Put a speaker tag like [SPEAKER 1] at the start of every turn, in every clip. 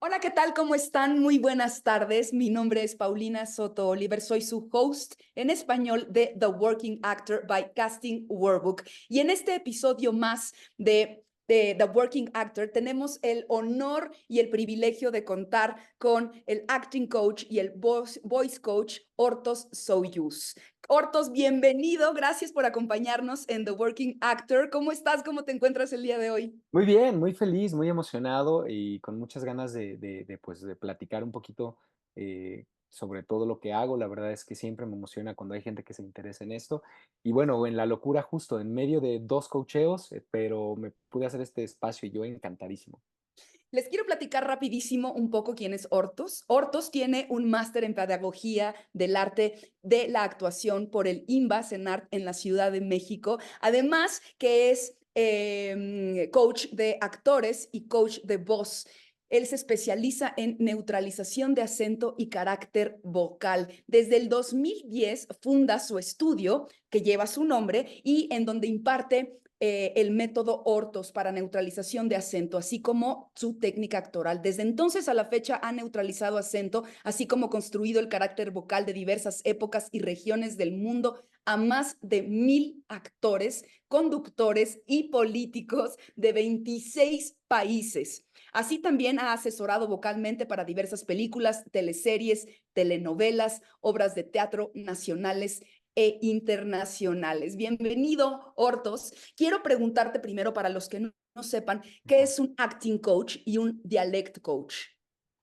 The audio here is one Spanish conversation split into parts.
[SPEAKER 1] Hola, ¿qué tal? ¿Cómo están? Muy buenas tardes. Mi nombre es Paulina Soto Oliver. Soy su host en español de The Working Actor by Casting Workbook. Y en este episodio más de The Working Actor tenemos el honor y el privilegio de contar con el acting coach y el voice coach Hortos Soyuz. Hortos, bienvenido. Gracias por acompañarnos en The Working Actor. ¿Cómo estás? ¿Cómo te encuentras el día de hoy?
[SPEAKER 2] Muy bien, muy feliz, muy emocionado y con muchas ganas pues, de platicar un poquito sobre todo lo que hago. La verdad es que siempre me emociona cuando hay gente que se interesa en esto. Y bueno, en la locura justo, en medio de dos coacheos, pero me pude hacer este espacio y yo encantadísimo.
[SPEAKER 1] Les quiero platicar rapidísimo un poco quién es Hortos. Hortos tiene un máster en Pedagogía del Arte de la Actuación por el INBA, CENART, en la Ciudad de México. Además que es coach de actores y coach de voz. Él se especializa en neutralización de acento y carácter vocal. Desde el 2010 funda su estudio que lleva su nombre y en donde imparte el método Hortos para neutralización de acento, así como su técnica actoral. Desde entonces a la fecha ha neutralizado acento, así como construido el carácter vocal de diversas épocas y regiones del mundo a más de 1,000 actores, conductores y políticos de 26 países. Así también ha asesorado vocalmente para diversas películas, teleseries, telenovelas, obras de teatro nacionales e internacionales. Bienvenido, Hortos. Quiero preguntarte primero, para los que no sepan, ¿qué es un acting coach y un dialect coach?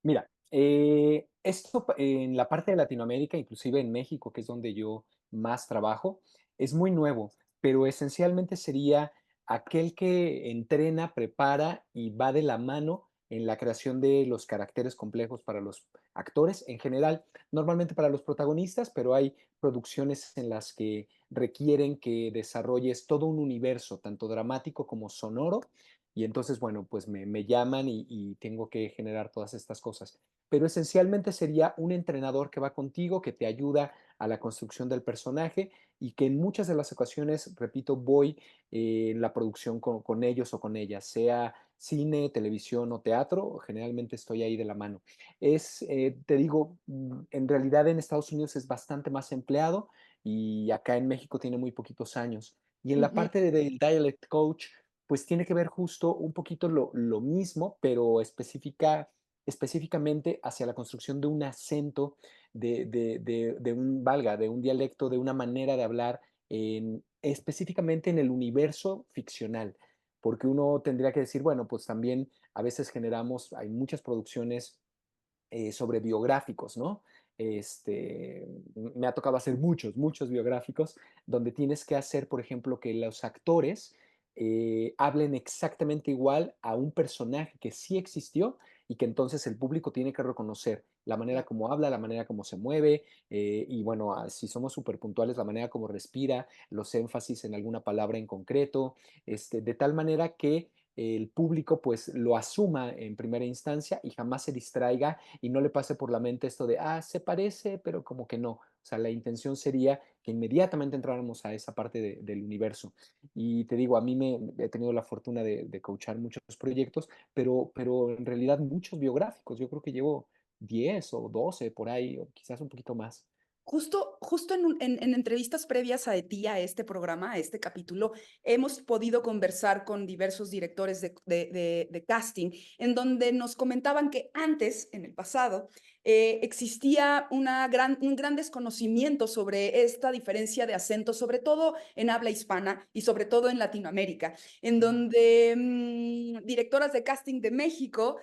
[SPEAKER 2] Mira, esto en la parte de Latinoamérica, inclusive en México, que es donde yo más trabajo, es muy nuevo, pero esencialmente sería aquel que entrena, prepara y va de la mano en la creación de los caracteres complejos para los actores en general, normalmente para los protagonistas, pero hay producciones en las que requieren que desarrolles todo un universo, tanto dramático como sonoro, y entonces, bueno, pues me llaman y tengo que generar todas estas cosas. Pero esencialmente sería un entrenador que va contigo, que te ayuda a la construcción del personaje y que en muchas de las ocasiones, repito, voy en la producción con ellos o con ellas, sea cine, televisión o teatro, generalmente estoy ahí de la mano. Te digo, en realidad en Estados Unidos es bastante más empleado y acá en México tiene muy poquitos años. Y en
[SPEAKER 1] Uh
[SPEAKER 2] la
[SPEAKER 1] -huh.
[SPEAKER 2] parte del dialect coach, pues tiene que ver justo un poquito lo mismo, pero específicamente hacia la construcción de un acento, de un dialecto, de una manera de hablar, específicamente en el universo ficcional. Porque uno tendría que decir, bueno, pues también a veces hay muchas producciones sobre biográficos, ¿no? Me ha tocado hacer muchos biográficos donde tienes que hacer, por ejemplo, que los actores hablen exactamente igual a un personaje que sí existió y que entonces el público tiene que reconocer la manera como habla, la manera como se mueve y bueno, si somos súper puntuales, la manera como respira, los énfasis en alguna palabra en concreto, de tal manera que el público pues lo asuma en primera instancia y jamás se distraiga y no le pase por la mente esto de, se parece, pero como que no. O sea, la intención sería que inmediatamente entráramos a esa parte del universo. Y te digo, he tenido la fortuna de coachar muchos proyectos, pero en realidad muchos biográficos. Yo creo que llevo 10 o 12 por ahí, o quizás un poquito más.
[SPEAKER 1] Justo en entrevistas previas a ti, a este programa, a este capítulo, hemos podido conversar con diversos directores de casting, en donde nos comentaban que antes, en el pasado, existía un gran desconocimiento sobre esta diferencia de acento, sobre todo en habla hispana y sobre todo en Latinoamérica, en donde directoras de casting de México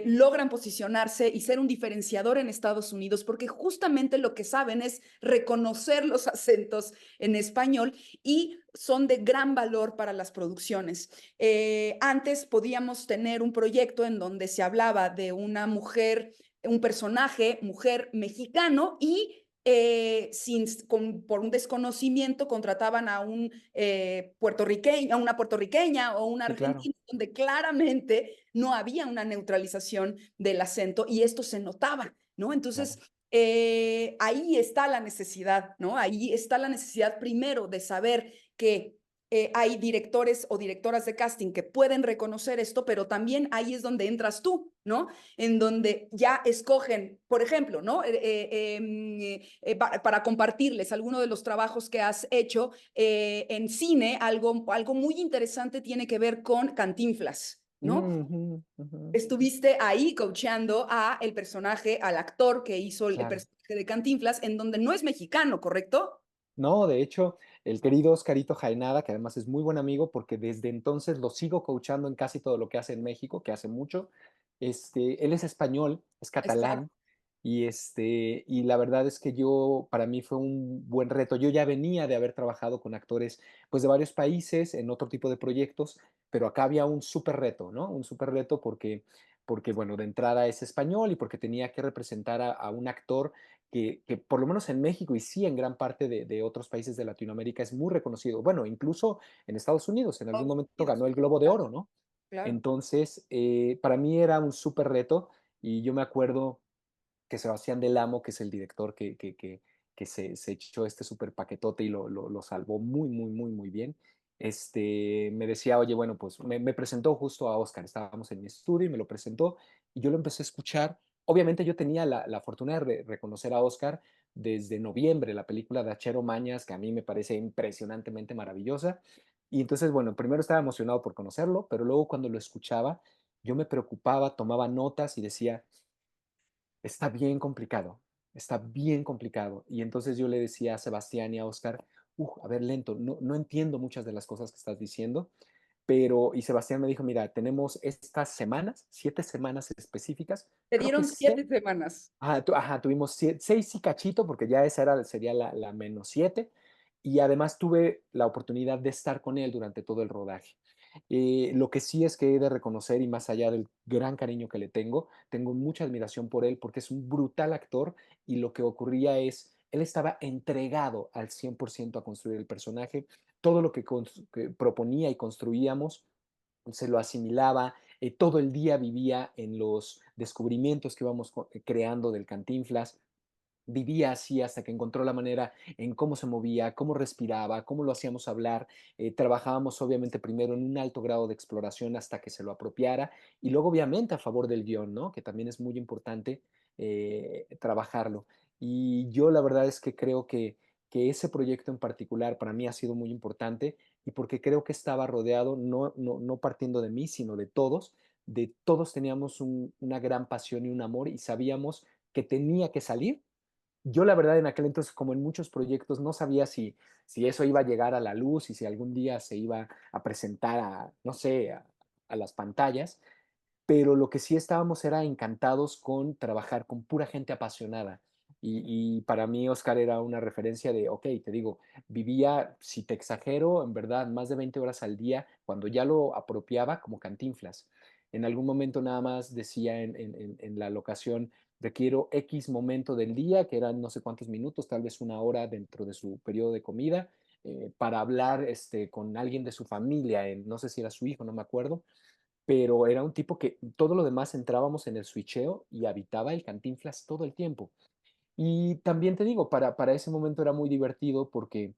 [SPEAKER 1] logran posicionarse y ser un diferenciador en Estados Unidos, porque justamente lo que saben es reconocer los acentos en español y son de gran valor para las producciones. Antes podíamos tener un proyecto en donde se hablaba de una mujer, un personaje, mujer mexicano, y por un desconocimiento contrataban a un puertorriqueño, a una puertorriqueña o una
[SPEAKER 2] Sí, claro.
[SPEAKER 1] argentina, donde claramente no había una neutralización del acento y esto se notaba, ¿no?
[SPEAKER 2] Claro.
[SPEAKER 1] Entonces, ahí está la necesidad, ¿no? Ahí está la necesidad primero de saber que hay directores o directoras de casting que pueden reconocer esto, pero también ahí es donde entras tú, ¿no? En donde ya escogen, por ejemplo, ¿no? Para compartirles alguno de los trabajos que has hecho en cine, algo muy interesante tiene que ver con Cantinflas, ¿no?
[SPEAKER 2] Ujú, ujú,
[SPEAKER 1] Estuviste ahí coacheando a el personaje, al actor que hizo el
[SPEAKER 2] claro.
[SPEAKER 1] personaje de Cantinflas, en donde no es mexicano, ¿correcto?
[SPEAKER 2] No, de hecho, el querido Oscarito Jaenada, que además es muy buen amigo, porque desde entonces lo sigo coachando en casi todo lo que hace en México, que hace mucho. Él es español, es
[SPEAKER 1] Exacto.
[SPEAKER 2] catalán, y la verdad es que para mí fue un buen reto. Yo ya venía de haber trabajado con actores, pues, de varios países en otro tipo de proyectos, pero acá había un súper reto, ¿no? Un súper reto porque, bueno, de entrada es español y porque tenía que representar a un actor que por lo menos en México y sí en gran parte de otros países de Latinoamérica es muy reconocido. Bueno, incluso en Estados Unidos, en algún
[SPEAKER 1] Estados
[SPEAKER 2] momento
[SPEAKER 1] Unidos.
[SPEAKER 2] ganó el Globo de
[SPEAKER 1] Claro,
[SPEAKER 2] Oro, ¿no?
[SPEAKER 1] claro.
[SPEAKER 2] Entonces, para mí era un súper reto y yo me acuerdo que Sebastián Del Amo, que es el director que se echó este súper paquetote y lo salvó muy, muy, muy, muy bien. Me decía, oye, bueno, pues me presentó justo a Oscar, estábamos en mi estudio y me lo presentó y yo lo empecé a escuchar. Obviamente yo tenía la fortuna de reconocer a Oscar desde noviembre, la película de Achero Mañas, que a mí me parece impresionantemente maravillosa. Y entonces, bueno, primero estaba emocionado por conocerlo, pero luego cuando lo escuchaba, yo me preocupaba, tomaba notas y decía, está bien complicado, está bien complicado. Y entonces yo le decía a Sebastián y a Oscar, a ver, lento, no entiendo muchas de las cosas que estás diciendo, y Sebastián me dijo, mira, tenemos estas semanas, 7 semanas específicas,
[SPEAKER 1] Te
[SPEAKER 2] creo que
[SPEAKER 1] dieron
[SPEAKER 2] sé,
[SPEAKER 1] 7 semanas.
[SPEAKER 2] ajá, tuvimos 6 y cachito, porque ya sería la -7, y además tuve la oportunidad de estar con él durante todo el rodaje. Lo que sí es que he de reconocer, y más allá del gran cariño que le tengo mucha admiración por él porque es un brutal actor y lo que ocurría es, él estaba entregado al 100% a construir el personaje, todo lo que proponía y construíamos se lo asimilaba, todo el día vivía en los descubrimientos que íbamos creando del Cantinflas, vivía así hasta que encontró la manera en cómo se movía, cómo respiraba, cómo lo hacíamos hablar. Trabajábamos obviamente primero en un alto grado de exploración hasta que se lo apropiara y luego obviamente a favor del guión, ¿no? Que también es muy importante trabajarlo. Y yo la verdad es que creo que ese proyecto en particular para mí ha sido muy importante y porque creo que estaba rodeado, no partiendo de mí, sino de todos teníamos una gran pasión y un amor y sabíamos que tenía que salir. Yo la verdad en aquel entonces, como en muchos proyectos, no sabía si eso iba a llegar a la luz y si algún día se iba a presentar no sé, a las pantallas, pero lo que sí estábamos era encantados con trabajar con pura gente apasionada. Y para mí Oscar era una referencia de, ok, te digo, vivía, si te exagero, en verdad, más de 20 horas al día cuando ya lo apropiaba como Cantinflas. En algún momento nada más decía en la locación, requiero X momento del día, que eran no sé cuántos minutos, tal vez una hora dentro de su periodo de comida, para hablar con alguien de su familia, no sé si era su hijo, no me acuerdo, pero era un tipo que todo lo demás entrábamos en el switcheo y habitaba el Cantinflas todo el tiempo. Y también te digo, para ese momento era muy divertido porque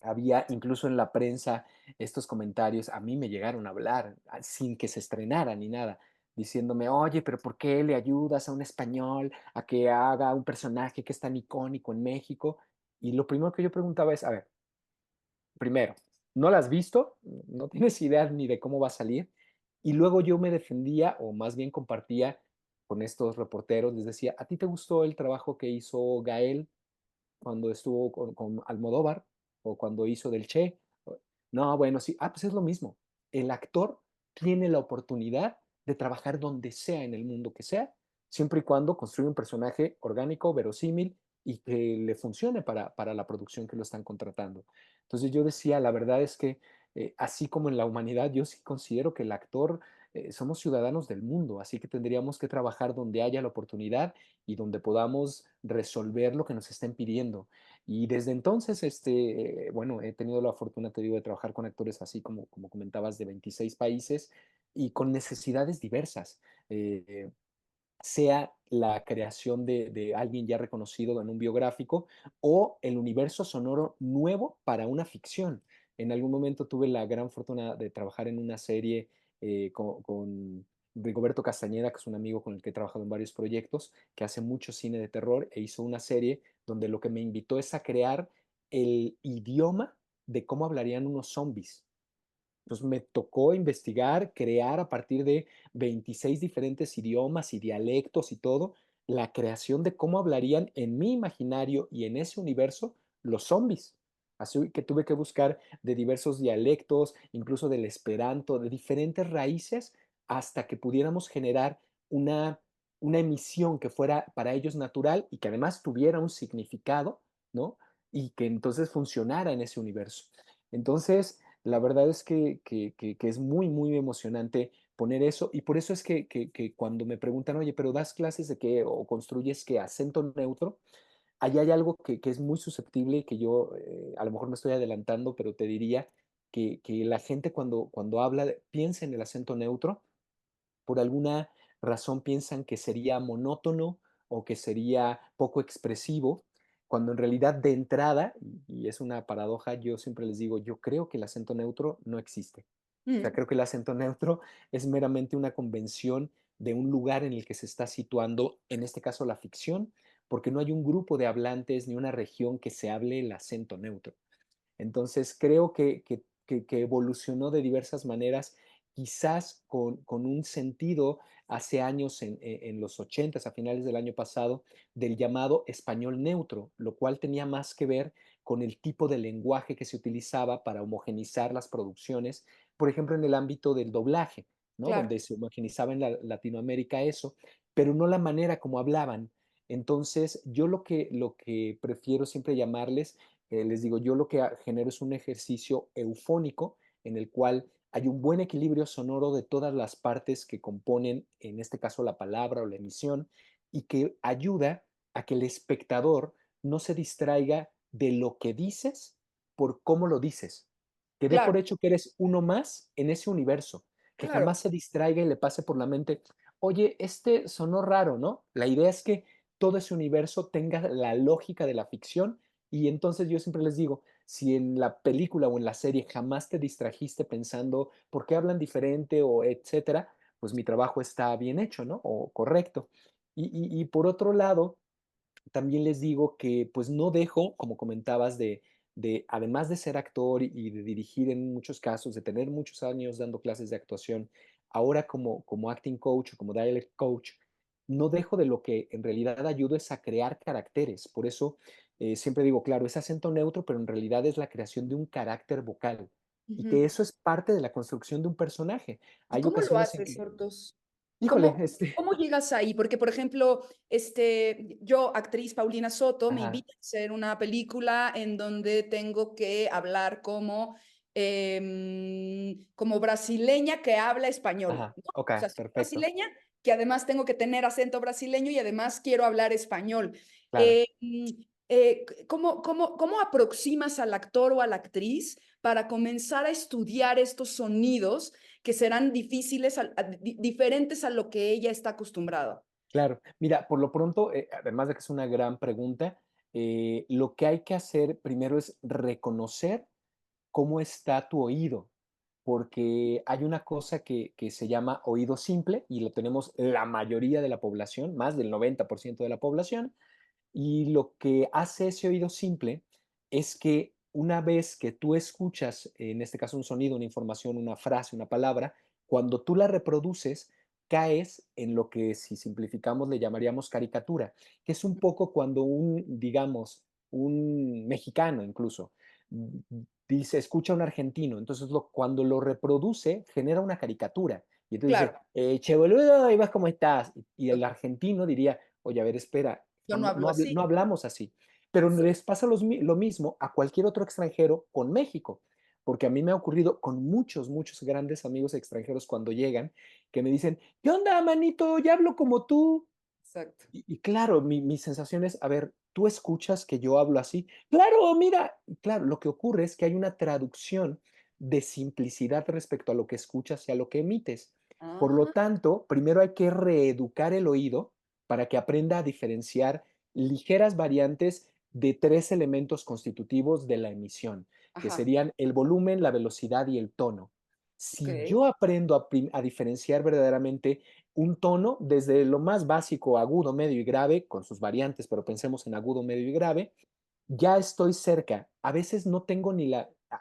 [SPEAKER 2] había incluso en la prensa estos comentarios, a mí me llegaron a hablar sin que se estrenara ni nada, diciéndome, oye, pero ¿por qué le ayudas a un español a que haga un personaje que es tan icónico en México? Y lo primero que yo preguntaba es, a ver, primero, no la has visto, no tienes idea ni de cómo va a salir. Y luego yo me defendía, o más bien compartía con estos reporteros, les decía, ¿a ti te gustó el trabajo que hizo Gael cuando estuvo con Almodóvar o cuando hizo del Che? No, bueno, sí, pues es lo mismo. El actor tiene la oportunidad de trabajar donde sea en el mundo que sea, siempre y cuando construya un personaje orgánico, verosímil y que le funcione para la producción que lo están contratando. Entonces yo decía, la verdad es que así como en la humanidad, yo sí considero que el actor somos ciudadanos del mundo, así que tendríamos que trabajar donde haya la oportunidad y donde podamos resolver lo que nos estén pidiendo. Y desde entonces, bueno, he tenido la fortuna, te digo, de trabajar con actores así como comentabas, de 26 países y con necesidades diversas. Sea la creación de alguien ya reconocido en un biográfico o el universo sonoro nuevo para una ficción. En algún momento tuve la gran fortuna de trabajar en una serie con Rigoberto Castañeda, que es un amigo con el que he trabajado en varios proyectos, que hace mucho cine de terror e hizo una serie donde lo que me invitó es a crear el idioma de cómo hablarían unos zombies. Entonces me tocó investigar, crear a partir de 26 diferentes idiomas y dialectos y todo, la creación de cómo hablarían en mi imaginario y en ese universo los zombies. Así que tuve que buscar de diversos dialectos, incluso del esperanto, de diferentes raíces, hasta que pudiéramos generar una, una emisión que fuera para ellos natural y que además tuviera un significado, ¿no? Y que entonces funcionara en ese universo. Entonces, la verdad es que es muy, muy emocionante poner eso, y por eso es que cuando me preguntan: "Oye, pero, ¿das clases de qué o construyes qué? ¿Acento neutro?". Ahí hay algo que es muy susceptible y que yo, a lo mejor me estoy adelantando, pero te diría que la gente cuando habla piensa en el acento neutro, por alguna razón piensan que sería monótono o que sería poco expresivo, cuando en realidad de entrada, y es una paradoja, yo siempre les digo, yo creo que el acento neutro no existe. O sea,
[SPEAKER 1] Mm,
[SPEAKER 2] creo que el acento neutro es meramente una convención de un lugar en el que se está situando, en este caso la ficción, porque no hay un grupo de hablantes ni una región que se hable el acento neutro. Entonces, creo que evolucionó de diversas maneras, quizás con un sentido hace años, en los 80, a finales del año pasado, del llamado español neutro, lo cual tenía más que ver con el tipo de lenguaje que se utilizaba para homogenizar las producciones, por ejemplo, en el ámbito del doblaje, ¿no?
[SPEAKER 1] claro,
[SPEAKER 2] Donde se homogenizaba en Latinoamérica eso, pero no la manera como hablaban. Entonces, yo lo que prefiero siempre llamarles, les digo, yo lo que genero es un ejercicio eufónico en el cual hay un buen equilibrio sonoro de todas las partes que componen, en este caso, la palabra o la emisión, y que ayuda a que el espectador no se distraiga de lo que dices por cómo lo dices. Que dé por
[SPEAKER 1] claro,
[SPEAKER 2] hecho que eres uno más en ese universo, que
[SPEAKER 1] claro.
[SPEAKER 2] jamás se distraiga y le pase por la mente: oye, este sonó raro, ¿no? La idea es que todo ese universo tenga la lógica de la ficción, y entonces yo siempre les digo, si en la película o en la serie jamás te distrajiste pensando por qué hablan diferente o etcétera, pues mi trabajo está bien hecho, ¿no? O correcto. Y por otro lado, también les digo que pues no dejo, como comentabas, de además de ser actor y de dirigir en muchos casos, de tener muchos años dando clases de actuación, ahora como acting coach o como dialect coach, no dejo de lo que en realidad ayudo es a crear caracteres. Por eso siempre digo, claro, es acento neutro, pero en realidad es la creación de un carácter vocal y que
[SPEAKER 1] Ujú.
[SPEAKER 2] eso es parte de la construcción de un personaje.
[SPEAKER 1] ¿Y
[SPEAKER 2] Hay
[SPEAKER 1] cómo lo
[SPEAKER 2] ocasiones en
[SPEAKER 1] haces,
[SPEAKER 2] que,
[SPEAKER 1] Hortos?
[SPEAKER 2] híjole,
[SPEAKER 1] ¿Cómo, cómo llegas ahí? Porque, por ejemplo, yo, actriz Paulina Soto, me
[SPEAKER 2] ajá,
[SPEAKER 1] invitan a hacer una película en donde tengo que hablar como brasileña que habla español,
[SPEAKER 2] ajá,
[SPEAKER 1] ¿no?
[SPEAKER 2] ok,
[SPEAKER 1] O sea, soy
[SPEAKER 2] perfecto,
[SPEAKER 1] brasileña, que además tengo que tener acento brasileño y además quiero hablar español.
[SPEAKER 2] claro.
[SPEAKER 1] Eh, mm, ¿cómo aproximas al actor o a la actriz para comenzar a estudiar estos sonidos que serán difíciles, diferentes a lo que ella está acostumbrada?
[SPEAKER 2] Claro. Mira, por lo pronto, además de que es una gran pregunta, lo que hay que hacer primero es reconocer cómo está tu oído, porque hay una cosa que se llama oído simple y lo tenemos la mayoría de la población, más del 90% de la población, y lo que hace ese oído simple es que una vez que tú escuchas, en este caso un sonido, una información, una frase, una palabra, cuando tú la reproduces, caes en lo que si simplificamos le llamaríamos caricatura, que es un poco cuando digamos, un mexicano incluso, dice, escucha a un argentino, entonces cuando lo reproduce genera una caricatura. Y entonces
[SPEAKER 1] Claro,
[SPEAKER 2] dice, che boludo, ahí vas, ¿cómo estás? Y el argentino diría, oye, a ver, espera,
[SPEAKER 1] yo no hablo
[SPEAKER 2] no
[SPEAKER 1] así.
[SPEAKER 2] hablamos así. Pero les pasa lo mismo a cualquier otro extranjero con México, porque a mí me ha ocurrido con muchos, muchos grandes amigos extranjeros cuando llegan, que me dicen, ¿qué onda, manito? Ya hablo como tú.
[SPEAKER 1] Exacto.
[SPEAKER 2] Y claro, mi sensación es, a ver, ¿tú escuchas que yo hablo así? Claro, mira, claro, lo que ocurre es que hay una traducción de simplicidad respecto a lo que escuchas y a lo que emites. Por lo
[SPEAKER 1] Ah,
[SPEAKER 2] tanto, primero hay que reeducar el oído para que aprenda a diferenciar ligeras variantes de tres elementos constitutivos de la emisión, que
[SPEAKER 1] Ajá,
[SPEAKER 2] serían el volumen, la velocidad y el tono. Si
[SPEAKER 1] okey.
[SPEAKER 2] yo aprendo a diferenciar verdaderamente un tono desde lo más básico, agudo, medio y grave, con sus variantes, pero pensemos en agudo, medio y grave, ya estoy cerca. A veces no tengo ni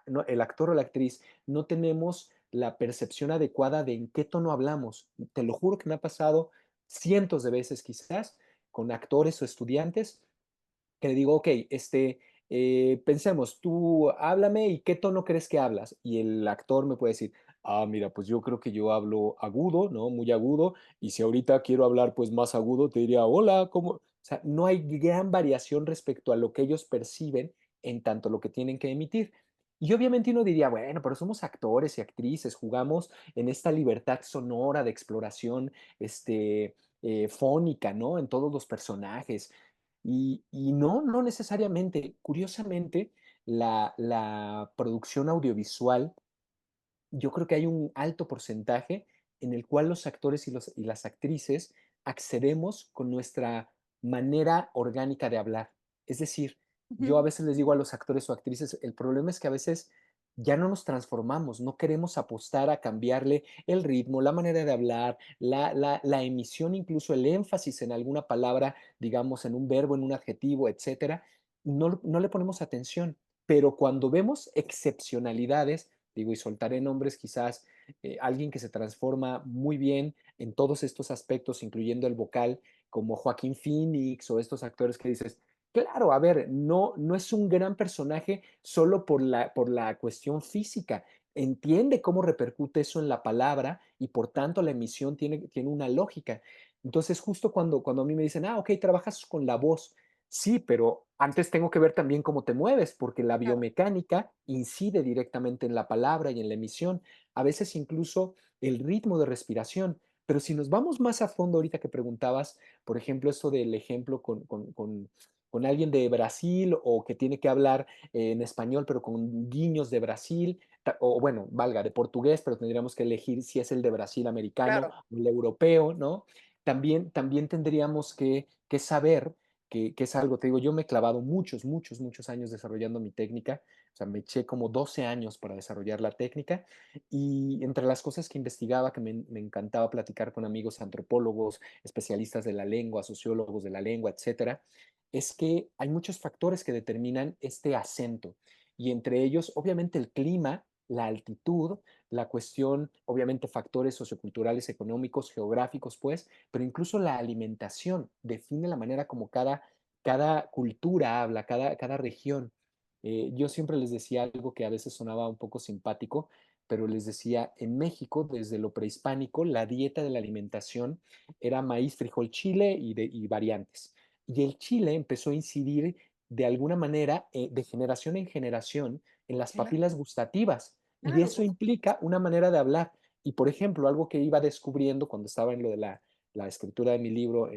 [SPEAKER 2] no, el actor o la actriz, no tenemos la percepción adecuada de en qué tono hablamos. Te lo juro que me ha pasado cientos de veces quizás con actores o estudiantes que le digo, ok, pensemos, tú háblame y qué tono crees que hablas. Y el actor me puede decir, mira, pues yo creo que yo hablo agudo, ¿no? Muy agudo. Y si ahorita quiero hablar pues más agudo, te diría, hola, ¿cómo? O sea, no hay gran variación respecto a lo que ellos perciben en tanto lo que tienen que emitir. Y obviamente uno diría, bueno, pero somos actores y actrices, jugamos en esta libertad sonora de exploración, fónica, ¿no? En todos los personajes. Y no, no necesariamente. Curiosamente, la producción audiovisual, yo creo que hay un alto porcentaje en el cual los actores y las actrices accedemos con nuestra manera orgánica de hablar. Es decir, yo a
[SPEAKER 1] Ujú.
[SPEAKER 2] veces les digo a los actores o actrices, el problema es que a veces ya no nos transformamos, no queremos apostar a cambiarle el ritmo, la manera de hablar, la emisión, incluso el énfasis en alguna palabra, digamos, en un verbo, en un adjetivo, etcétera. No le ponemos atención, pero cuando vemos excepcionalidades, digo, y soltaré nombres quizás, alguien que se transforma muy bien en todos estos aspectos, incluyendo el vocal, como Joaquín Phoenix o estos actores que dices, claro, a ver, no es un gran personaje solo por la cuestión física, entiende cómo repercute eso en la palabra y por tanto la emisión tiene una lógica. Entonces, justo cuando a mí me dicen, ok, trabajas con la voz, sí, pero antes tengo que ver también cómo te mueves, porque la
[SPEAKER 1] Claro.
[SPEAKER 2] biomecánica incide directamente en la palabra y en la emisión, a veces incluso el ritmo de respiración. Pero si nos vamos más a fondo, ahorita que preguntabas, por ejemplo, esto del ejemplo con alguien de Brasil o que tiene que hablar en español, pero con guiños de Brasil, o bueno, valga, de portugués, pero tendríamos que elegir si es el de Brasil americano
[SPEAKER 1] Claro.
[SPEAKER 2] o el europeo, ¿no? También tendríamos que saber que es algo, te digo, yo me he clavado muchos años desarrollando mi técnica, o sea, me eché como 12 años para desarrollar la técnica y entre las cosas que investigaba, que me encantaba platicar con amigos antropólogos, especialistas de la lengua, sociólogos de la lengua, etcétera, es que hay muchos factores que determinan este acento y entre ellos, obviamente, el clima, la altitud, la cuestión, obviamente, factores socioculturales, económicos, geográficos, pues, pero incluso la alimentación define la manera como cada cultura habla, cada región. Yo siempre les decía algo que a veces sonaba un poco simpático, pero les decía, en México, desde lo prehispánico, la dieta de la alimentación era maíz, frijol, chile y variantes. Y el chile empezó a incidir de alguna manera, de generación en generación, en las papilas
[SPEAKER 1] Claro,
[SPEAKER 2] gustativas. Y
[SPEAKER 1] claro,
[SPEAKER 2] eso
[SPEAKER 1] por
[SPEAKER 2] implica
[SPEAKER 1] supuesto.
[SPEAKER 2] una manera de hablar. Y, por ejemplo, algo que iba descubriendo cuando estaba en lo de la escritura de mi libro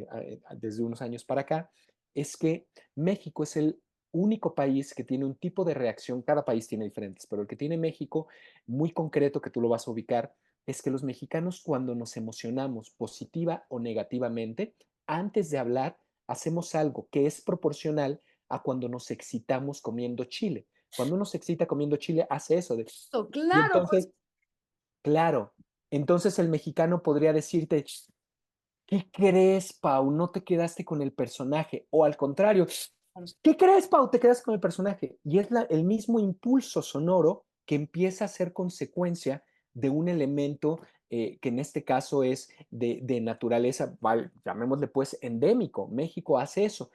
[SPEAKER 2] desde unos años para acá, es que México es el único país que tiene un tipo de reacción, cada país tiene diferentes, pero el que tiene México, muy concreto, que tú lo vas a ubicar, es que los mexicanos cuando nos emocionamos positiva o negativamente, antes de hablar, hacemos algo que es proporcional a cuando nos excitamos comiendo chile. Cuando uno se excita comiendo chile, hace eso. Y
[SPEAKER 1] Claro, por
[SPEAKER 2] entonces, claro, entonces el mexicano podría decirte, ¿qué crees, Pau? No te quedaste con el personaje. O al contrario,
[SPEAKER 1] supuesto.
[SPEAKER 2] ¿qué crees, Pau? Te quedas con el personaje. Y es el mismo impulso sonoro que empieza a ser consecuencia de un elemento que en este caso es de naturaleza, llamémosle pues endémico. México hace eso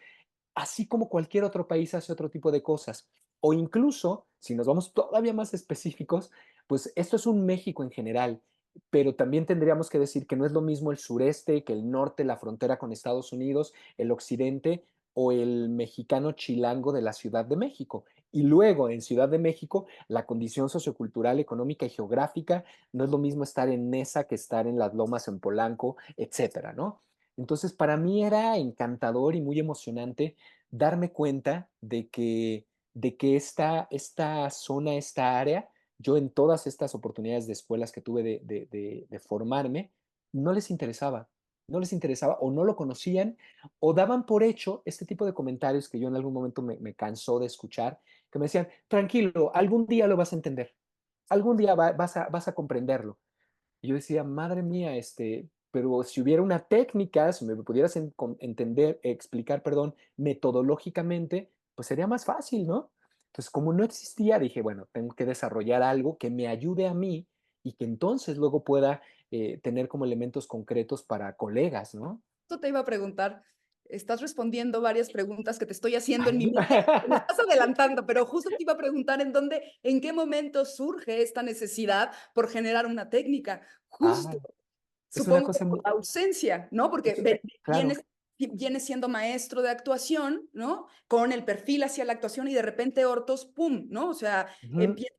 [SPEAKER 2] así como cualquier otro país hace otro tipo de cosas. O incluso, si nos vamos todavía más específicos, pues esto es un México en general, pero también tendríamos que decir que no es lo mismo el sureste que el norte, la frontera con Estados Unidos, el occidente o el mexicano chilango de la Ciudad de México. Y luego en Ciudad de México, la condición sociocultural, económica y geográfica no es lo mismo estar en Nesa que estar en las Lomas, en Polanco, etcétera, ¿no? Entonces, para mí era encantador y muy emocionante darme cuenta de que esta zona, esta área, yo en todas estas oportunidades de escuelas que tuve de formarme, no les interesaba. no les interesaba o no lo conocían o daban por hecho este tipo de comentarios que yo en algún momento me cansó de escuchar, que me decían, tranquilo, algún día lo vas a entender, algún día vas a comprenderlo. Y yo decía, madre mía, pero si hubiera una técnica, si me pudieras entender, explicar, perdón, metodológicamente, pues sería más fácil, ¿no? Entonces, como no existía, dije, bueno, tengo que desarrollar algo que me ayude a mí y que entonces luego pueda tener como elementos concretos para colegas, ¿no?
[SPEAKER 1] Esto te iba a preguntar, estás respondiendo varias preguntas que te estoy haciendo en mi
[SPEAKER 2] Ay.
[SPEAKER 1] mente, te me estás adelantando, pero justo te iba a preguntar en qué momento surge esta necesidad por generar una técnica.
[SPEAKER 2] Ah,
[SPEAKER 1] Justo,
[SPEAKER 2] es una
[SPEAKER 1] supongo que
[SPEAKER 2] cosa
[SPEAKER 1] por
[SPEAKER 2] muy...
[SPEAKER 1] la ausencia, ¿no? Porque
[SPEAKER 2] Claro.
[SPEAKER 1] vienes siendo maestro de actuación, ¿no? Con el perfil hacia la actuación y de repente Hortos, ¡pum!, ¿no? O sea,
[SPEAKER 2] Ujú.
[SPEAKER 1] empieza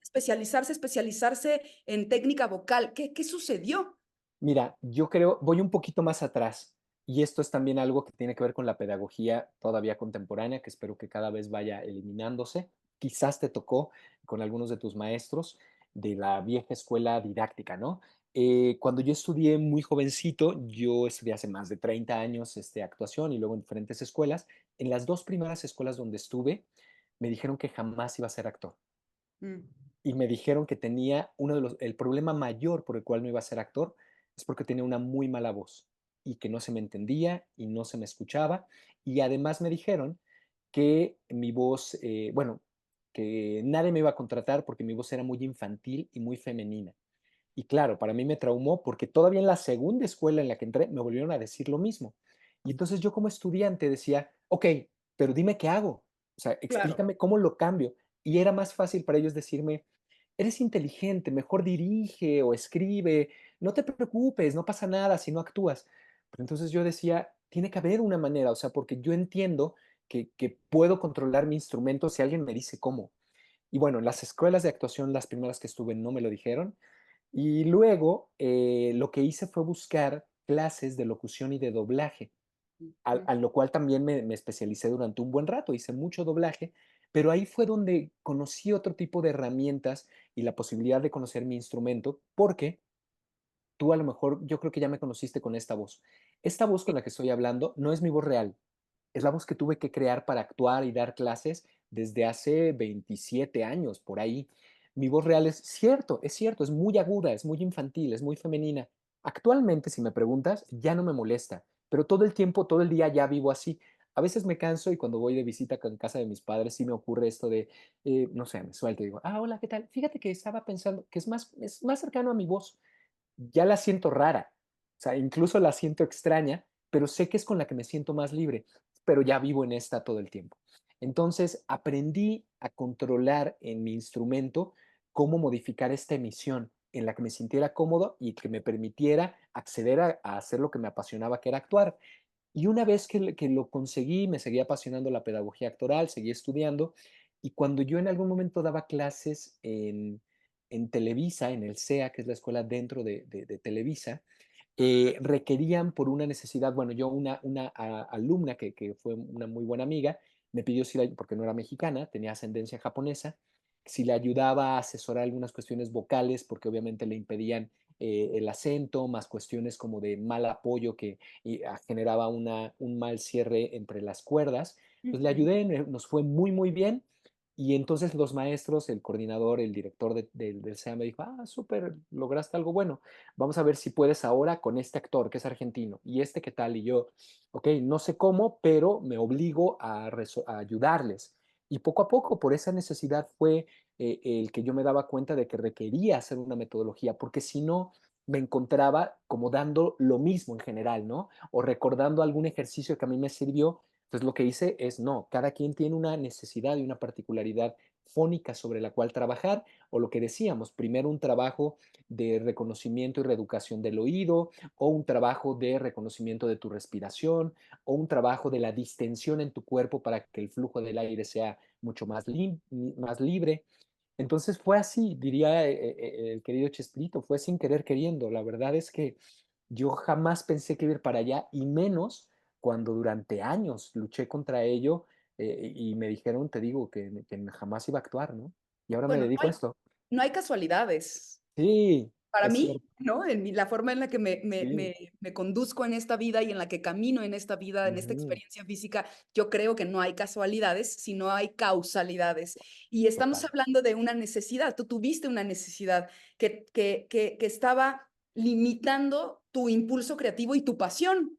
[SPEAKER 1] a especializarse en técnica vocal. ¿Qué sucedió?
[SPEAKER 2] Mira, yo creo, voy un poquito más atrás, y esto es también algo que tiene que ver con la pedagogía todavía contemporánea, que espero que cada vez vaya eliminándose. Quizás te tocó con algunos de tus maestros de la vieja escuela didáctica, ¿no? Cuando yo estudié muy jovencito, yo estudié hace más de 30 años actuación y luego en diferentes escuelas. En las dos primeras escuelas donde estuve, me dijeron que jamás iba a ser actor
[SPEAKER 1] Mm,
[SPEAKER 2] y me dijeron que tenía el problema mayor por el cual no iba a ser actor es porque tenía una muy mala voz y que no se me entendía y no se me escuchaba. Y además me dijeron que mi voz, bueno, que nadie me iba a contratar porque mi voz era muy infantil y muy femenina. Y claro, para mí me traumó porque todavía en la segunda escuela en la que entré me volvieron a decir lo mismo. Y entonces yo como estudiante decía, ok, pero dime qué hago. O sea,
[SPEAKER 1] claro,
[SPEAKER 2] explícame cómo lo cambio. Y era más fácil para ellos decirme, eres inteligente, mejor dirige o escribe, no te preocupes, no pasa nada si no actúas. Pero entonces yo decía, tiene que haber una manera, o sea, porque yo entiendo que puedo controlar mi instrumento si alguien me dice cómo. Y bueno, en las escuelas de actuación, las primeras que estuve, no me lo dijeron. Y luego lo que hice fue buscar clases de locución y de doblaje,
[SPEAKER 1] mm,
[SPEAKER 2] a lo cual también me especialicé durante un buen rato, hice mucho doblaje, pero ahí fue donde conocí otro tipo de herramientas y la posibilidad de conocer mi instrumento, porque tú a lo mejor, yo creo que ya me conociste con esta voz. Esta voz con la que estoy hablando no es mi voz real, es la voz que tuve que crear para actuar y dar clases desde hace 27 años, por ahí. Mi voz real es cierto, es muy aguda, es muy infantil, es muy femenina. Actualmente, si me preguntas, ya no me molesta, pero todo el tiempo, todo el día ya vivo así. A veces me canso y cuando voy de visita en casa de mis padres sí me ocurre esto de, no sé, me suelto y digo, hola, ¿qué tal? Fíjate que estaba pensando que es más cercano a mi voz, ya la siento rara, o sea, incluso la siento extraña, pero sé que es con la que me siento más libre, pero ya vivo en esta todo el tiempo. Entonces, aprendí a controlar en mi instrumento cómo modificar esta emisión en la que me sintiera cómodo y que me permitiera acceder a hacer lo que me apasionaba, que era actuar. Y una vez que lo conseguí, me seguía apasionando la pedagogía actoral, seguí estudiando, y cuando yo en algún momento daba clases en Televisa, en el CEA, que es la escuela dentro de Televisa, requerían por una necesidad, bueno, yo una alumna que fue una muy buena amiga, me pidió si porque no era mexicana, tenía ascendencia japonesa, si le ayudaba a asesorar algunas cuestiones vocales, porque obviamente le impedían el acento, más cuestiones como de mal apoyo que generaba un mal cierre entre las cuerdas. Entonces le
[SPEAKER 1] ujú.
[SPEAKER 2] ayudé, nos fue muy, muy bien. Y entonces los maestros, el coordinador, el director del SEA me dijo, súper, lograste algo bueno. Vamos a ver si puedes ahora con este actor que es argentino y qué tal. Y yo, ok, no sé cómo, pero me obligo a ayudarles. Y poco a poco, por esa necesidad fue el que yo me daba cuenta de que requería hacer una metodología, porque si no, me encontraba como dando lo mismo en general, ¿no? O recordando algún ejercicio que a mí me sirvió. Entonces lo que hice es, no, cada quien tiene una necesidad y una particularidad fónica sobre la cual trabajar, o lo que decíamos, primero un trabajo de reconocimiento y reeducación del oído, o un trabajo de reconocimiento de tu respiración, o un trabajo de la distensión en tu cuerpo para que el flujo del aire sea mucho más libre. Entonces fue así, diría el querido Chespirito, fue sin querer queriendo. La verdad es que yo jamás pensé que iba a ir para allá y menos cuando durante años luché contra ello y me dijeron, te digo, que jamás iba a actuar, ¿no? Y ahora me
[SPEAKER 1] Bueno,
[SPEAKER 2] dedico a esto.
[SPEAKER 1] no hay casualidades.
[SPEAKER 2] Sí,
[SPEAKER 1] para
[SPEAKER 2] es
[SPEAKER 1] mí,
[SPEAKER 2] cierto.
[SPEAKER 1] ¿no? La forma en la que
[SPEAKER 2] Sí.
[SPEAKER 1] me conduzco en esta vida y en la que camino en esta vida, en esta
[SPEAKER 2] Ujú,
[SPEAKER 1] experiencia física, yo creo que no hay casualidades, sino hay causalidades. Y estamos
[SPEAKER 2] total.
[SPEAKER 1] hablando de una necesidad. Tú tuviste una necesidad que estaba limitando tu impulso creativo y tu pasión,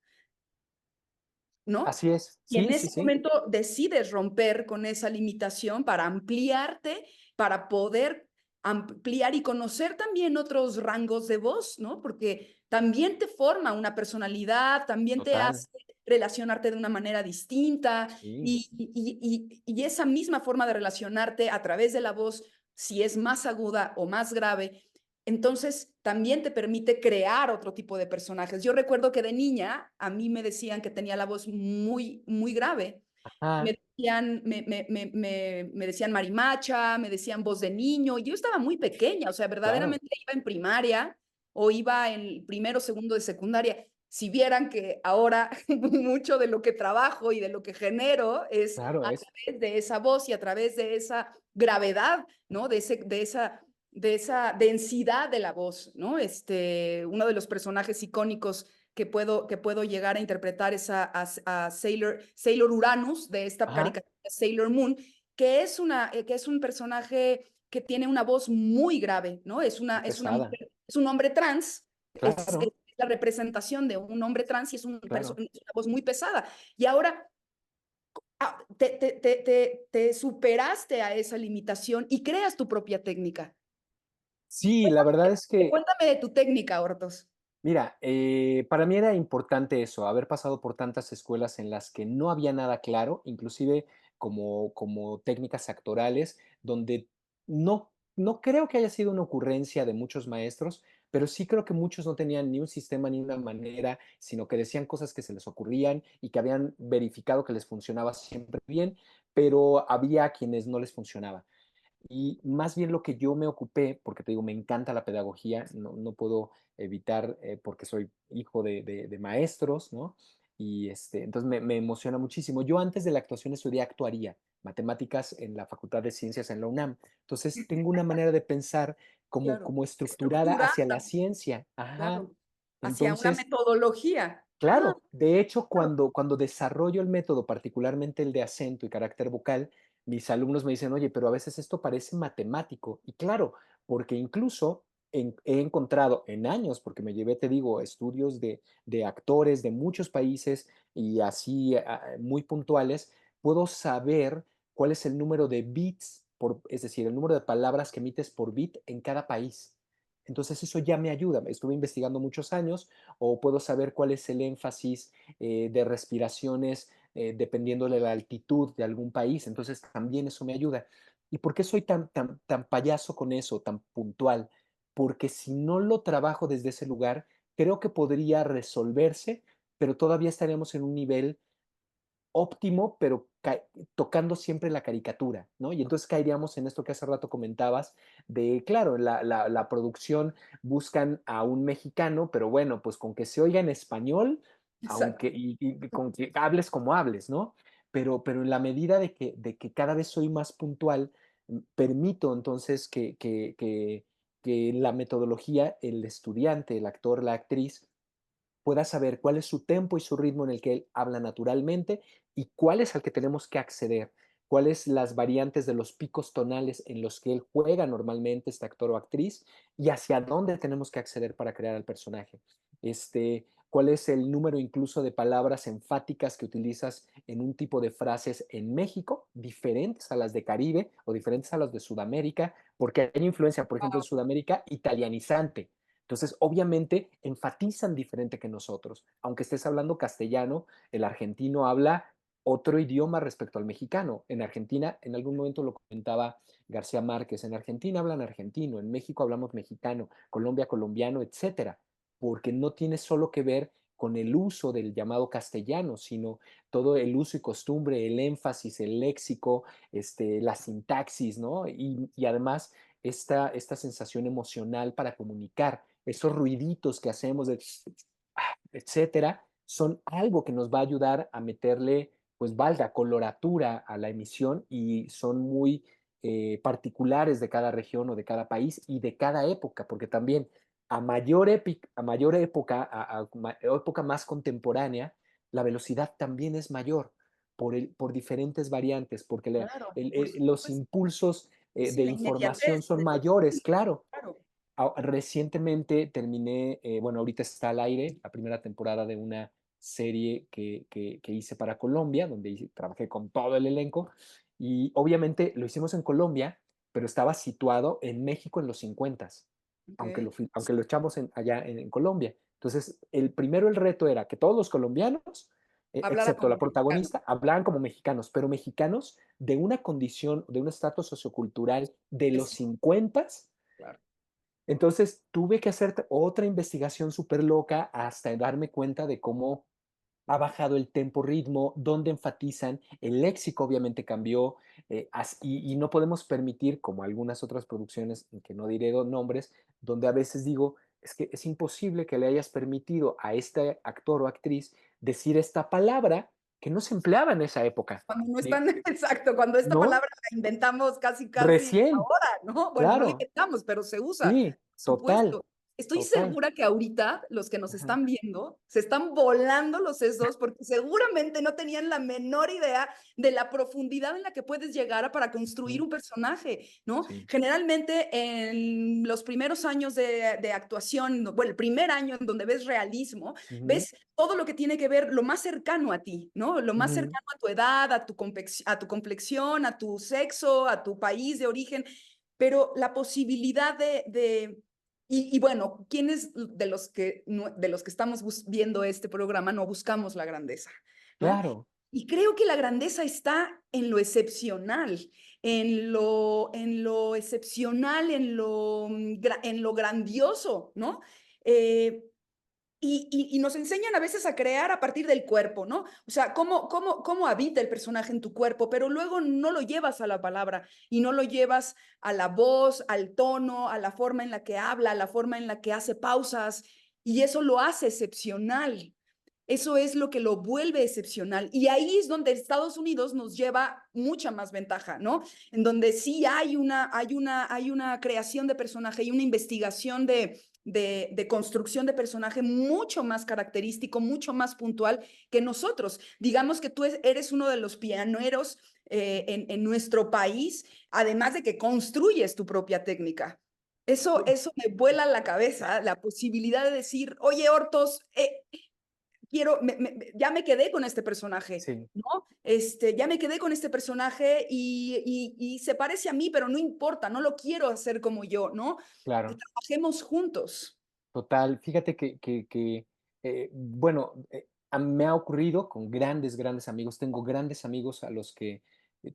[SPEAKER 1] ¿no?
[SPEAKER 2] Así es.
[SPEAKER 1] Y en
[SPEAKER 2] Sí, sí,
[SPEAKER 1] ese
[SPEAKER 2] sí.
[SPEAKER 1] momento decides romper con esa limitación para ampliarte, para poder ampliar y conocer también otros rangos de voz, ¿no? Porque también te forma una personalidad, también te
[SPEAKER 2] Total.
[SPEAKER 1] hace relacionarte de una manera distinta
[SPEAKER 2] Sí.
[SPEAKER 1] y esa misma forma de relacionarte a través de la voz, si es más aguda o más grave, entonces también te permite crear otro tipo de personajes. Yo recuerdo que de niña a mí me decían que tenía la voz muy, muy grave.
[SPEAKER 2] Ajá,
[SPEAKER 1] Me decían marimacha, me decían voz de niño. Y yo estaba muy pequeña, o sea,
[SPEAKER 2] claro.
[SPEAKER 1] verdaderamente iba en primaria o iba en primero, segundo de secundaria. Si vieran que ahora mucho de lo que trabajo y de lo que genero es
[SPEAKER 2] Claro,
[SPEAKER 1] a
[SPEAKER 2] es
[SPEAKER 1] través de esa voz y a través de esa gravedad, ¿no? De esa densidad de la voz, ¿no? Uno de los personajes icónicos que puedo llegar a interpretar es a Sailor Uranus de esta
[SPEAKER 2] ajá,
[SPEAKER 1] caricatura Sailor Moon, que es un personaje que tiene una voz muy grave, ¿no?
[SPEAKER 2] pesada.
[SPEAKER 1] Es un hombre trans, es
[SPEAKER 2] Claro,
[SPEAKER 1] la representación de un hombre trans y es
[SPEAKER 2] claro.
[SPEAKER 1] una voz muy pesada. Y ahora te superaste a esa limitación y creas tu propia técnica.
[SPEAKER 2] Sí, la verdad es que,
[SPEAKER 1] Cuéntame de tu técnica, Hortos.
[SPEAKER 2] mira, para mí era importante eso, haber pasado por tantas escuelas en las que no había nada claro, inclusive como técnicas actorales, donde no creo que haya sido una ocurrencia de muchos maestros, pero sí creo que muchos no tenían ni un sistema ni una manera, sino que decían cosas que se les ocurrían y que habían verificado que les funcionaba siempre bien, pero había quienes no les funcionaba. Y más bien lo que yo me ocupé, porque te digo, me encanta la pedagogía, no puedo evitar, porque soy hijo de maestros, ¿no? Y entonces me emociona muchísimo. Yo antes de la actuación estudié actuaría, matemáticas en la Facultad de Ciencias en la UNAM. Entonces tengo una manera de pensar
[SPEAKER 1] Claro.
[SPEAKER 2] como estructurada
[SPEAKER 1] Estructura,
[SPEAKER 2] hacia la ciencia. Ajá.
[SPEAKER 1] claro. Hacia una
[SPEAKER 2] Entonces,
[SPEAKER 1] metodología. Ah,
[SPEAKER 2] claro, de hecho,
[SPEAKER 1] claro.
[SPEAKER 2] cuando desarrollo el método, particularmente el de acento y carácter vocal, mis alumnos me dicen, oye, pero a veces esto parece matemático. Y claro, porque incluso he encontrado en años, porque me llevé, te digo, estudios de actores de muchos países y así muy puntuales, puedo saber cuál es el número de bits, es decir, el número de palabras que emites por bit en cada país. Entonces eso ya me ayuda. Estuve investigando muchos años o puedo saber cuál es el énfasis de respiraciones dependiendo de la altitud de algún país. Entonces también eso me ayuda. ¿Y por qué soy tan payaso con eso, tan puntual? Porque si no lo trabajo desde ese lugar, creo que podría resolverse, pero todavía estaríamos en un nivel óptimo, pero tocando siempre la caricatura, ¿no? Y entonces caeríamos en esto que hace rato comentabas, de, claro, la producción buscan a un mexicano, pero bueno, pues con que se oiga en español,
[SPEAKER 1] Exacto.
[SPEAKER 2] y con que hables como hables, ¿no? Pero en la medida de que cada vez soy más puntual, permito entonces que la metodología, el estudiante, el actor, la actriz, pueda saber cuál es su tempo y su ritmo en el que él habla naturalmente y cuál es al que tenemos que acceder, cuáles las variantes de los picos tonales en los que él juega normalmente, este actor o actriz, y hacia dónde tenemos que acceder para crear al personaje. Cuál es el número incluso de palabras enfáticas que utilizas en un tipo de frases en México, diferentes a las de Caribe o diferentes a las de Sudamérica, porque hay influencia, por ejemplo, en
[SPEAKER 1] Wow.
[SPEAKER 2] Sudamérica, italianizante. Entonces, obviamente, enfatizan diferente que nosotros. Aunque estés hablando castellano, el argentino habla otro idioma respecto al mexicano. En Argentina, en algún momento lo comentaba García Márquez, en Argentina hablan argentino, en México hablamos mexicano, Colombia colombiano, etcétera, porque no tiene solo que ver con el uso del llamado castellano, sino todo el uso y costumbre, el énfasis, el léxico, la sintaxis, ¿no? Y además esta sensación emocional para comunicar esos ruiditos que hacemos de etcétera, son algo que nos va a ayudar a meterle, pues valga, coloratura a la emisión y son muy particulares de cada región o de cada país y de cada época, porque también a mayor época, época más contemporánea, la velocidad también es mayor por diferentes variantes, porque
[SPEAKER 1] Claro, por
[SPEAKER 2] los
[SPEAKER 1] supuesto.
[SPEAKER 2] impulsos
[SPEAKER 1] Sí,
[SPEAKER 2] de
[SPEAKER 1] la
[SPEAKER 2] información
[SPEAKER 1] inmediatez
[SPEAKER 2] son
[SPEAKER 1] de los
[SPEAKER 2] mayores,
[SPEAKER 1] estímulos,
[SPEAKER 2] claro.
[SPEAKER 1] claro.
[SPEAKER 2] Recientemente terminé, bueno, ahorita está al aire la primera temporada de una serie que hice para Colombia, donde trabajé con todo el elenco, y obviamente lo hicimos en Colombia, pero estaba situado en México en los 50,
[SPEAKER 1] Okey.
[SPEAKER 2] aunque lo echamos allá en Colombia. Entonces, el reto era que todos los colombianos,
[SPEAKER 1] Hablara
[SPEAKER 2] excepto
[SPEAKER 1] como
[SPEAKER 2] la
[SPEAKER 1] mexicano.
[SPEAKER 2] protagonista, hablaban como mexicanos, pero mexicanos de una condición, de un estrato sociocultural de los
[SPEAKER 1] Eso,
[SPEAKER 2] 50.
[SPEAKER 1] claro.
[SPEAKER 2] Entonces tuve que hacer otra investigación súper loca hasta darme cuenta de cómo ha bajado el tempo, ritmo, dónde enfatizan, el léxico obviamente cambió, y no podemos permitir, como algunas otras producciones, que no diré nombres, donde a veces digo, es que es imposible que le hayas permitido a este actor o actriz decir esta palabra que no se empleaba en esa época.
[SPEAKER 1] Cuando no están exacto, cuando esta
[SPEAKER 2] ¿No?
[SPEAKER 1] palabra la inventamos casi, casi
[SPEAKER 2] Recién,
[SPEAKER 1] ahora, ¿no? Bueno, no la
[SPEAKER 2] claro,
[SPEAKER 1] inventamos, pero se usa,
[SPEAKER 2] sí,
[SPEAKER 1] por
[SPEAKER 2] total,
[SPEAKER 1] supuesto. Estoy
[SPEAKER 2] total.
[SPEAKER 1] segura que ahorita los que nos
[SPEAKER 2] Ajá,
[SPEAKER 1] están viendo se están volando los sesos porque seguramente no tenían la menor idea de la profundidad en la que puedes llegar para construir
[SPEAKER 2] ujú,
[SPEAKER 1] un personaje, ¿no?
[SPEAKER 2] sí.
[SPEAKER 1] Generalmente en los primeros años de actuación, bueno, el primer año en donde ves realismo,
[SPEAKER 2] Ujú,
[SPEAKER 1] ves todo lo que tiene que ver lo más cercano a ti, ¿no? Lo más
[SPEAKER 2] ujú,
[SPEAKER 1] cercano a tu edad, a tu complexión, a tu sexo, a tu país de origen, pero la posibilidad y bueno, ¿quiénes de los que estamos viendo este programa no buscamos la grandeza, ¿no?
[SPEAKER 2] claro.
[SPEAKER 1] Y creo que la grandeza está en lo excepcional, en lo excepcional, en lo grandioso, ¿no? Eh, y nos enseñan a veces a crear a partir del cuerpo, ¿no? O sea, cómo habita el personaje en tu cuerpo, pero luego no lo llevas a la palabra y no lo llevas a la voz, al tono, a la forma en la que habla, a la forma en la que hace pausas, y eso lo hace excepcional. Eso es lo que lo vuelve excepcional. Y ahí es donde Estados Unidos nos lleva mucha más ventaja, ¿no? En donde sí hay una creación de personaje y una investigación de construcción de personaje mucho más característico, mucho más puntual que nosotros. Digamos que tú eres uno de los pioneros en nuestro país, además de que construyes tu propia técnica. Eso me vuela la cabeza, la posibilidad de decir, oye, Hortos, ya me quedé con este personaje,
[SPEAKER 2] Sí,
[SPEAKER 1] ¿no? Ya me quedé con este personaje y se parece a mí, pero no importa, no lo quiero hacer como yo, ¿no?
[SPEAKER 2] claro,
[SPEAKER 1] Trabajemos juntos.
[SPEAKER 2] total. Fíjate bueno, me ha ocurrido con grandes, grandes amigos. Tengo grandes amigos a los que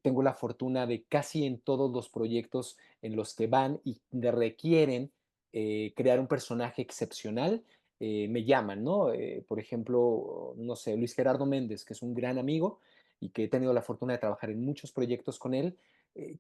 [SPEAKER 2] tengo la fortuna de casi en todos los proyectos en los que van y requieren crear un personaje excepcional, me llaman, ¿no? Por ejemplo, no sé, Luis Gerardo Méndez, que es un gran amigo y que he tenido la fortuna de trabajar en muchos proyectos con él.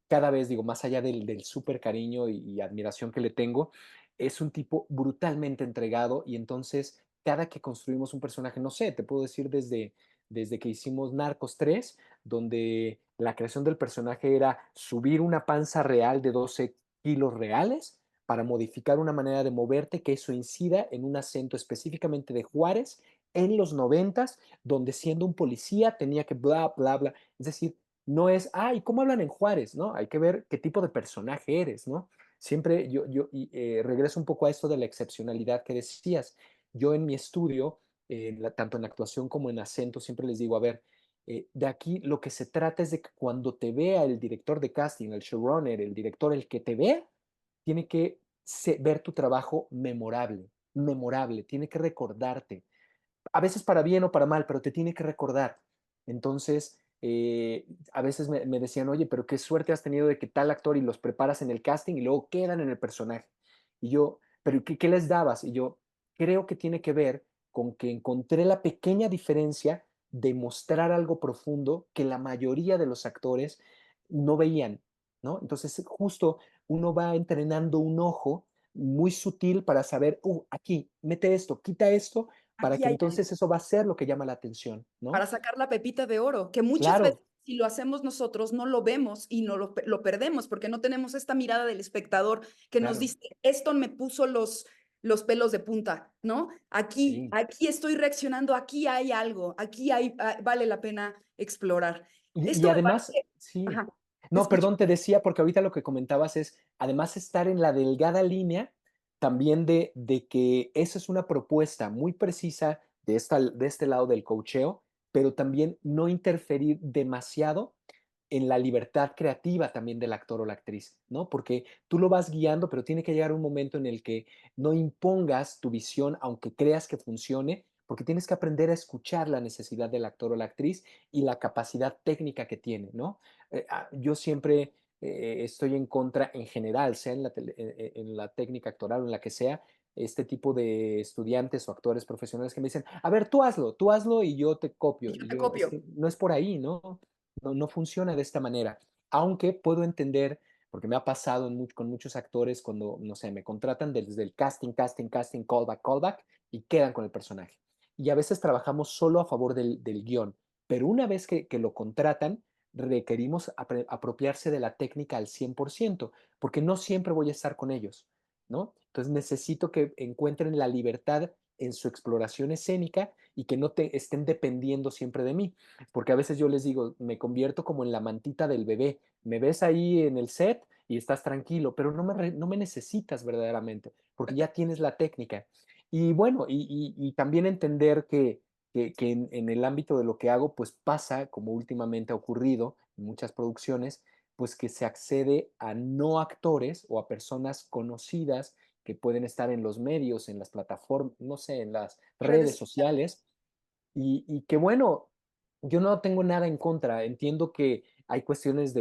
[SPEAKER 2] Cada vez, digo, más allá del súper cariño y admiración que le tengo, es un tipo brutalmente entregado y entonces cada que construimos un personaje, no sé, te puedo decir desde que hicimos Narcos 3, donde la creación del personaje era subir una panza real de 12 kilos reales para modificar una manera de moverte que eso incida en un acento específicamente de Juárez en los 90, donde siendo un policía tenía que bla, bla, bla. Es decir, no es, ¿y cómo hablan en Juárez? ¿No? Hay que ver qué tipo de personaje eres, ¿no? Siempre regreso un poco a esto de la excepcionalidad que decías. Yo en mi estudio, tanto en actuación como en acento, siempre les digo, a ver, de aquí lo que se trata es de que cuando te vea el director de casting, el showrunner, el director, el que te vea, tiene que ver tu trabajo memorable, memorable, tiene que recordarte a veces para bien o para mal, pero te tiene que recordar. Entonces, a veces me decían, oye, pero qué suerte has tenido de que tal actor y los preparas en el casting y luego quedan en el personaje. Y yo, pero ¿qué les dabas? Y yo, creo que tiene que ver con que encontré la pequeña diferencia de mostrar algo profundo que la mayoría de los actores no veían, ¿no? Entonces, justo uno va entrenando un ojo muy sutil para saber, aquí, mete esto, quita esto, para
[SPEAKER 1] Aquí
[SPEAKER 2] que
[SPEAKER 1] hay
[SPEAKER 2] entonces
[SPEAKER 1] algo
[SPEAKER 2] eso va a ser lo que llama la atención,
[SPEAKER 1] para
[SPEAKER 2] ¿no?
[SPEAKER 1] sacar la pepita de oro, que muchas veces
[SPEAKER 2] Claro,
[SPEAKER 1] si lo hacemos nosotros no lo vemos y no lo perdemos porque no tenemos esta mirada del espectador que nos
[SPEAKER 2] claro,
[SPEAKER 1] dice, esto me puso los pelos de punta, ¿no?
[SPEAKER 2] Sí.
[SPEAKER 1] Aquí estoy reaccionando, aquí hay algo, vale la pena explorar.
[SPEAKER 2] Y
[SPEAKER 1] Esto me
[SPEAKER 2] además,
[SPEAKER 1] parece,
[SPEAKER 2] sí.
[SPEAKER 1] ajá, te
[SPEAKER 2] No,
[SPEAKER 1] escucho.
[SPEAKER 2] perdón, te decía, porque ahorita lo que comentabas es, además estar en la delgada línea también de que esa es una propuesta muy precisa de este lado del coacheo, pero también no interferir demasiado en la libertad creativa también del actor o la actriz, ¿no? Porque tú lo vas guiando, pero tiene que llegar un momento en el que no impongas tu visión, aunque creas que funcione, porque tienes que aprender a escuchar la necesidad del actor o la actriz y la capacidad técnica que tiene, ¿no? Yo siempre estoy en contra, en general, sea en la técnica actoral o en la que sea, este tipo de estudiantes o actores profesionales que me dicen, a ver, tú hazlo y yo te copio.
[SPEAKER 1] Y yo
[SPEAKER 2] Y
[SPEAKER 1] te
[SPEAKER 2] yo, es
[SPEAKER 1] copio.
[SPEAKER 2] que no es por ahí, ¿no? No funciona de esta manera. Aunque puedo entender, porque me ha pasado con muchos actores cuando, no sé, me contratan desde el casting, callback, y quedan con el personaje. Y a veces trabajamos solo a favor del guión, pero una vez que lo contratan, requerimos apropiarse de la técnica al 100%, porque no siempre voy a estar con ellos, ¿no? Entonces necesito que encuentren la libertad en su exploración escénica y que no estén dependiendo siempre de mí, porque a veces yo les digo, me convierto como en la mantita del bebé, me ves ahí en el set y estás tranquilo, pero no me necesitas verdaderamente, porque ya tienes la técnica. Y bueno, y también entender que en el ámbito de lo que hago, pues pasa, como últimamente ha ocurrido en muchas producciones, pues que se accede a no actores o a personas conocidas que pueden estar en los medios, en las plataformas, no sé, en las
[SPEAKER 1] Redes
[SPEAKER 2] redes
[SPEAKER 1] sociales.
[SPEAKER 2] sociales, y que bueno, yo no tengo nada en contra, entiendo que hay cuestiones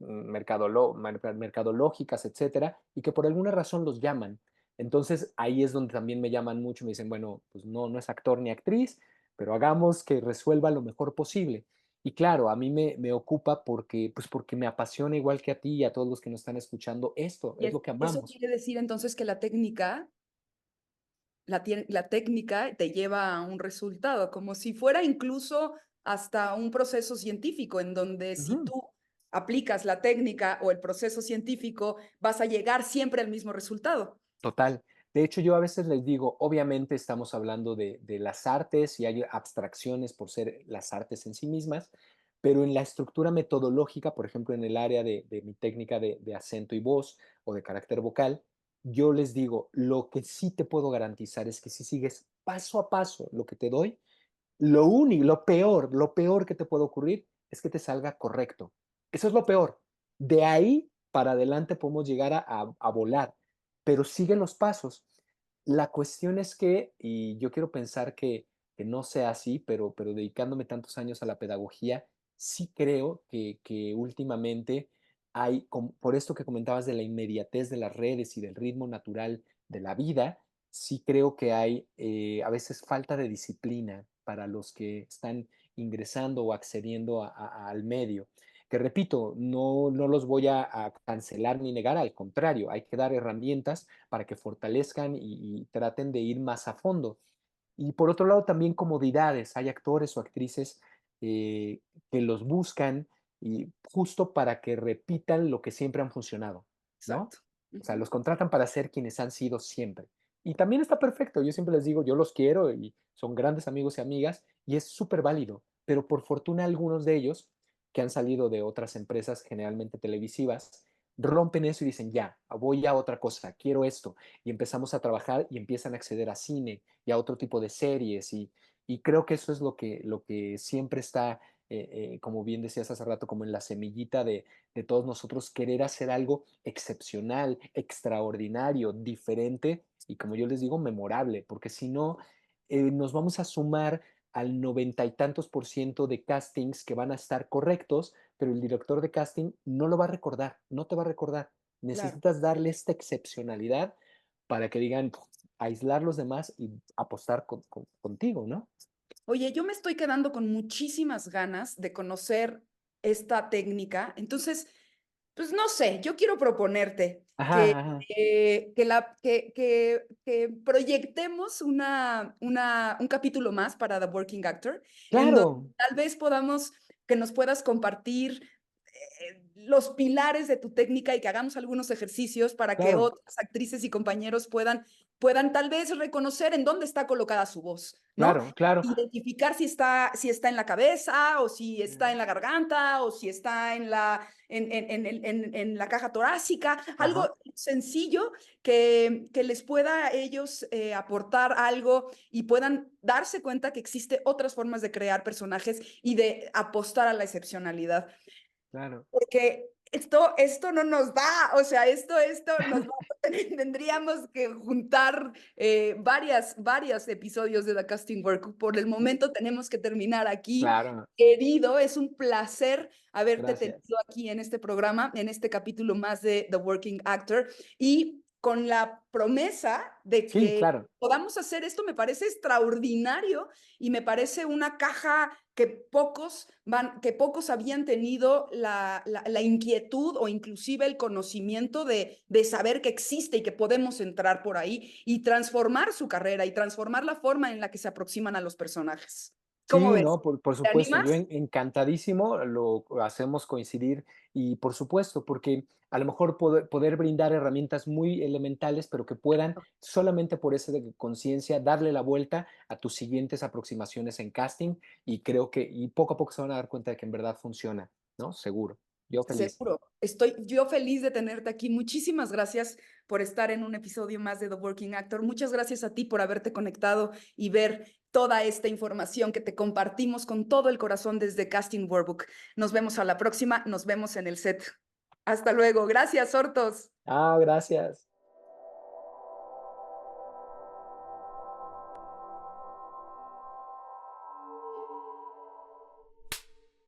[SPEAKER 2] mercadológicas, etcétera, y que por alguna razón los llaman. Entonces ahí es donde también me llaman mucho, me dicen, bueno, pues no es actor ni actriz, pero hagamos que resuelva lo mejor posible. Y claro, a mí me ocupa porque me apasiona igual que a ti y a todos los que nos están escuchando esto,
[SPEAKER 1] Y
[SPEAKER 2] es lo que
[SPEAKER 1] eso
[SPEAKER 2] amamos.
[SPEAKER 1] quiere decir entonces que la técnica te lleva a un resultado, como si fuera incluso hasta un proceso científico, en donde si
[SPEAKER 2] Ujú.
[SPEAKER 1] tú aplicas la técnica o el proceso científico, vas a llegar siempre al mismo resultado.
[SPEAKER 2] Total. De hecho, yo a veces les digo, obviamente estamos hablando de las artes y hay abstracciones por ser las artes en sí mismas, pero en la estructura metodológica, por ejemplo, en el área de mi técnica de acento y voz o de carácter vocal, yo les digo, lo que sí te puedo garantizar es que si sigues paso a paso lo que te doy, lo único, lo peor que te puede ocurrir es que te salga correcto. Eso es lo peor. De ahí para adelante podemos llegar a volar, pero sigue los pasos. La cuestión es que, y yo quiero pensar que no sea así, pero dedicándome tantos años a la pedagogía, sí creo que últimamente hay, por esto que comentabas de la inmediatez de las redes y del ritmo natural de la vida, sí creo que hay a veces falta de disciplina para los que están ingresando o accediendo al medio. Que repito, no los voy a cancelar ni negar, al contrario, hay que dar herramientas para que fortalezcan y traten de ir más a fondo. Y por otro lado, también comodidades. Hay actores o actrices eh, que los buscan y justo para que repitan lo que siempre han funcionado, ¿no?
[SPEAKER 1] Exacto.
[SPEAKER 2] O sea,
[SPEAKER 1] Ujú.
[SPEAKER 2] los contratan para ser quienes han sido siempre. Y también está perfecto. Yo siempre les digo, yo los quiero y son grandes amigos y amigas y es súper válido. Pero por fortuna algunos de ellos que han salido de otras empresas generalmente televisivas rompen eso y dicen, ya, voy a otra cosa, quiero esto. Y empezamos a trabajar y empiezan a acceder a cine y a otro tipo de series. Y creo que eso es lo que siempre está, como bien decías hace rato, como en la semillita de todos nosotros, querer hacer algo excepcional, extraordinario, diferente y como yo les digo, memorable, porque si no, nos vamos a sumar al 90 y tantos % de castings que van a estar correctos, pero el director de casting no lo va a recordar, no te va a recordar.
[SPEAKER 1] Claro.
[SPEAKER 2] Necesitas darle esta excepcionalidad para que digan, aislar los demás y apostar contigo, ¿no?
[SPEAKER 1] Oye, yo me estoy quedando con muchísimas ganas de conocer esta técnica. Entonces, pues no sé, yo quiero proponerte
[SPEAKER 2] Ajá, ajá.
[SPEAKER 1] que proyectemos un capítulo más para The Working Actor, en donde
[SPEAKER 2] Claro,
[SPEAKER 1] tal vez podamos, que nos puedas compartir los pilares de tu técnica y que hagamos algunos ejercicios para que
[SPEAKER 2] Claro,
[SPEAKER 1] otras actrices y compañeros puedan tal vez reconocer en dónde está colocada su voz, ¿no?
[SPEAKER 2] claro, claro.
[SPEAKER 1] Identificar si está en la cabeza o si está en la garganta o si está en la caja torácica,
[SPEAKER 2] Ajá,
[SPEAKER 1] algo sencillo que les pueda a ellos aportar algo y puedan darse cuenta que existe otras formas de crear personajes y de apostar a la excepcionalidad.
[SPEAKER 2] claro.
[SPEAKER 1] Porque esto no nos da, o sea, esto nos va, tendríamos que juntar varios episodios de The Casting Work. Por el momento tenemos que terminar aquí.
[SPEAKER 2] Claro,
[SPEAKER 1] Querido, es un placer haberte
[SPEAKER 2] gracias.
[SPEAKER 1] tenido aquí en este programa, en este capítulo más de The Working Actor y con la promesa de
[SPEAKER 2] Sí,
[SPEAKER 1] que
[SPEAKER 2] claro.
[SPEAKER 1] podamos hacer esto, me parece extraordinario y me parece una caja que pocos habían tenido la inquietud o inclusive el conocimiento de saber que existe y que podemos entrar por ahí y transformar su carrera y transformar la forma en la que se aproximan a los personajes. ¿Cómo
[SPEAKER 2] Sí,
[SPEAKER 1] ves?
[SPEAKER 2] no, por
[SPEAKER 1] ¿Te
[SPEAKER 2] supuesto, yo
[SPEAKER 1] animas?
[SPEAKER 2] encantadísimo, lo hacemos coincidir y por supuesto, porque a lo mejor poder brindar herramientas muy elementales, pero que puedan solamente por esa de conciencia darle la vuelta a tus siguientes aproximaciones en casting y creo que y poco a poco se van a dar cuenta de que en verdad funciona, ¿no? Seguro. Yo feliz.
[SPEAKER 1] Seguro. Estoy yo feliz de tenerte aquí. Muchísimas gracias por estar en un episodio más de The Working Actor. Muchas gracias a ti por haberte conectado y ver toda esta información que te compartimos con todo el corazón desde Casting Workbook. Nos vemos a la próxima. Nos vemos en el set. Hasta luego. Gracias, Hortos.
[SPEAKER 2] Ah, gracias.